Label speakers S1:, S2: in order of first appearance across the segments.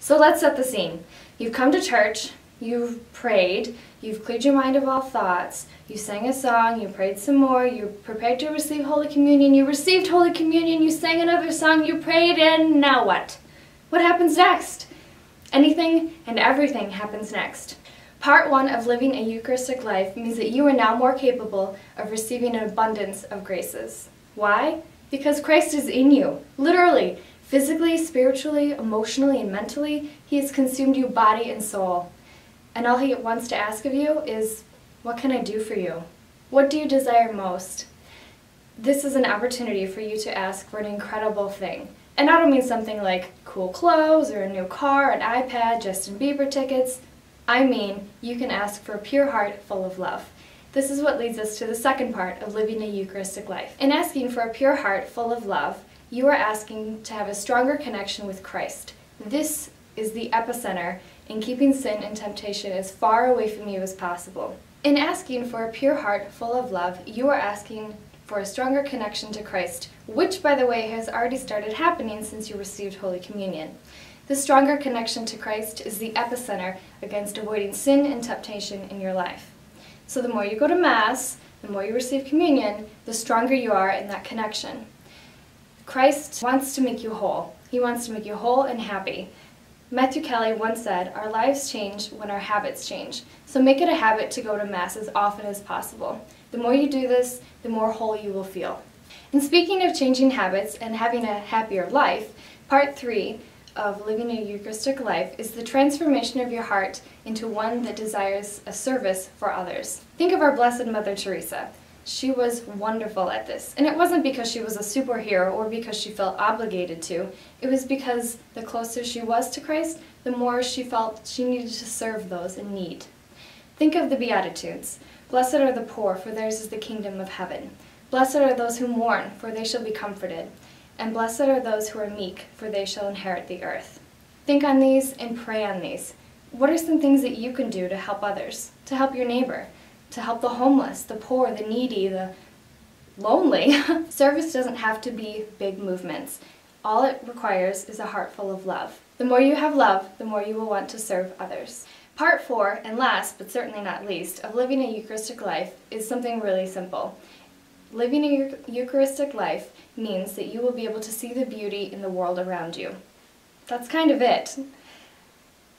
S1: So let's set the scene. You've come to church, you've prayed, you've cleared your mind of all thoughts, you sang a song, you prayed some more, you prepared to receive Holy Communion, you received Holy Communion, you sang another song, you prayed, and now what? What happens next? Anything and everything happens next. Part 1 of living a Eucharistic life means that you are now more capable of receiving an abundance of graces. Why? Because Christ is in you, literally. Physically, spiritually, emotionally, and mentally, He has consumed you body and soul. And all He wants to ask of you is, what can I do for you? What do you desire most? This is an opportunity for you to ask for an incredible thing. And I don't mean something like cool clothes or a new car, an iPad, Justin Bieber tickets. I mean, you can ask for a pure heart full of love. This is what leads us to the second part of living a Eucharistic life. In asking for a pure heart full of love, you are asking to have a stronger connection with Christ. This is the epicenter in keeping sin and temptation as far away from you as possible. In asking for a pure heart full of love, you are asking for a stronger connection to Christ, which, by the way, has already started happening since you received Holy Communion. The stronger connection to Christ is the epicenter against avoiding sin and temptation in your life. So the more you go to Mass, the more you receive communion, the stronger you are in that connection. Christ wants to make you whole. He wants to make you whole and happy. Matthew Kelly once said, "Our lives change when our habits change." So make it a habit to go to Mass as often as possible. The more you do this, the more whole you will feel. And speaking of changing habits and having a happier life, part 3 of living a Eucharistic life is the transformation of your heart into one that desires a service for others. Think of our Blessed Mother Teresa. She was wonderful at this. And it wasn't because she was a superhero or because she felt obligated to. It was because the closer she was to Christ, the more she felt she needed to serve those in need. Think of the Beatitudes. Blessed are the poor, for theirs is the kingdom of heaven. Blessed are those who mourn, for they shall be comforted. And blessed are those who are meek, for they shall inherit the earth. Think on these and pray on these. What are some things that you can do to help others, to help your neighbor, to help the homeless, the poor, the needy, the lonely? Service doesn't have to be big movements. All it requires is a heart full of love. The more you have love, the more you will want to serve others. Part 4, and last but certainly not least, of living a Eucharistic life is something really simple. Living a Eucharistic life means that you will be able to see the beauty in the world around you. That's kind of it.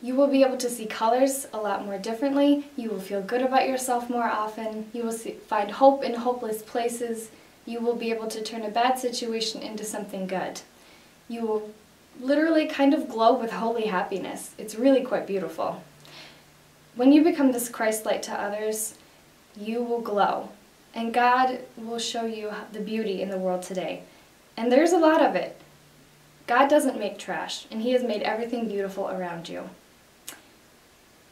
S1: You will be able to see colors a lot more differently. You will feel good about yourself more often. You will find hope in hopeless places. You will be able to turn a bad situation into something good. You will literally kind of glow with holy happiness. It's really quite beautiful. When you become this Christ light to others, you will glow. And God will show you the beauty in the world today. And there's a lot of it. God doesn't make trash, and He has made everything beautiful around you.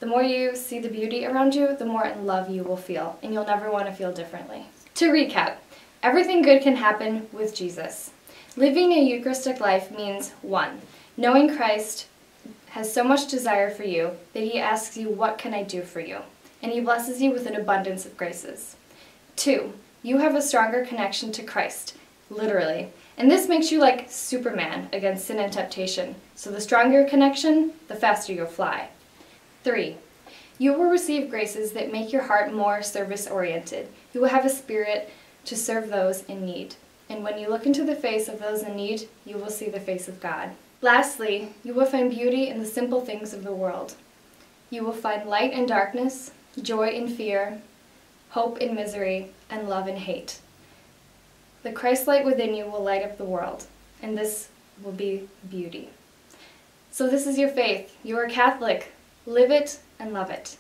S1: The more you see the beauty around you, the more in love you will feel, and you'll never want to feel differently. To recap, everything good can happen with Jesus. Living a Eucharistic life means 1. Knowing Christ has so much desire for you that He asks you, what can I do for you? And He blesses you with an abundance of graces. 2. You have a stronger connection to Christ, literally. And this makes you like Superman against sin and temptation. So the stronger your connection, the faster you'll fly. 3. You will receive graces that make your heart more service-oriented. You will have a spirit to serve those in need. And when you look into the face of those in need, you will see the face of God. Lastly, you will find beauty in the simple things of the world. You will find light in darkness, joy in fear, hope in misery, and love in hate. The Christ light within you will light up the world, and this will be beauty. So this is your faith. You are Catholic. Live it and love it.